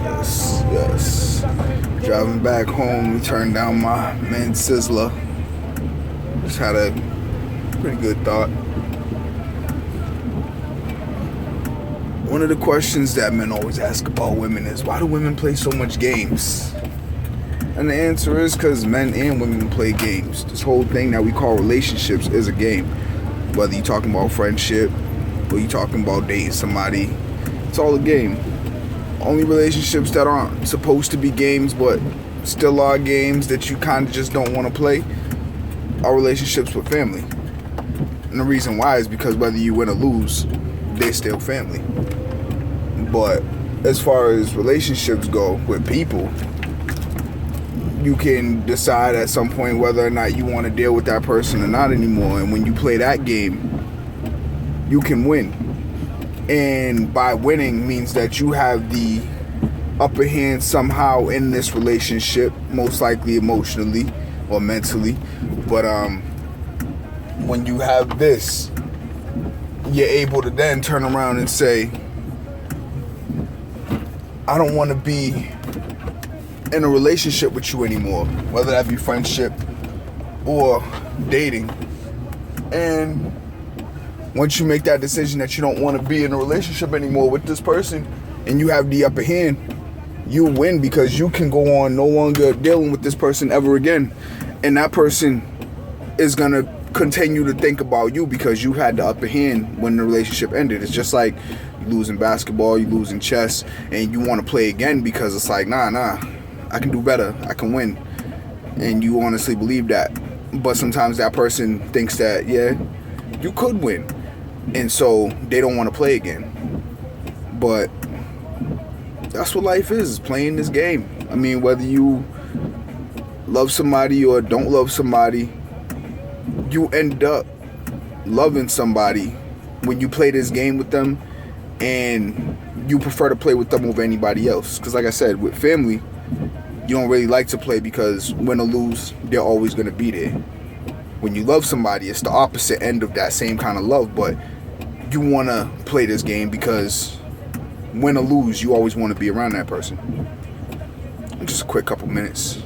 Yes, yes. Driving back home, we turned down my mint sizzler. Just had a pretty good thought. One of the questions that men always ask about women is, why do women play so much games? And the answer is because men and women play games. This whole thing that we call relationships is a game. Whether you're talking about friendship or you're talking about dating somebody, it's all a game. Only relationships that aren't supposed to be games but still are games that you kind of just don't want to play are relationships with family. And the reason why is because whether you win or lose, they're still family. But as far as relationships go with people, you can decide at some point whether or not you want to deal with that person or not anymore. And when you play that game, you can win. And by winning means that you have the upper hand somehow in this relationship, most likely emotionally or mentally. But when you have this, you're able to then turn around and say, I don't want to be in a relationship with you anymore, whether that be friendship or dating. And once you make that decision that you don't want to be in a relationship anymore with this person and you have the upper hand, you win because you can go on no longer dealing with this person ever again. And that person is going to continue to think about you because you had the upper hand when the relationship ended. It's just like you lose in basketball, you lose in chess, and you want to play again because it's like, nah, I can do better, I can win. And you honestly believe that. But sometimes that person thinks that, yeah, you could win. And so they don't want to play again. But that's what life is playing this game. I mean, whether you love somebody or don't love somebody, you end up loving somebody when you play this game with them, and you prefer to play with them over anybody else. Because like I said, with family, you don't really like to play because win or lose, they're always going to be there. When you love somebody, it's the opposite end of that same kind of love, but you want to play this game because win or lose, you always want to be around that person. Just a quick couple minutes.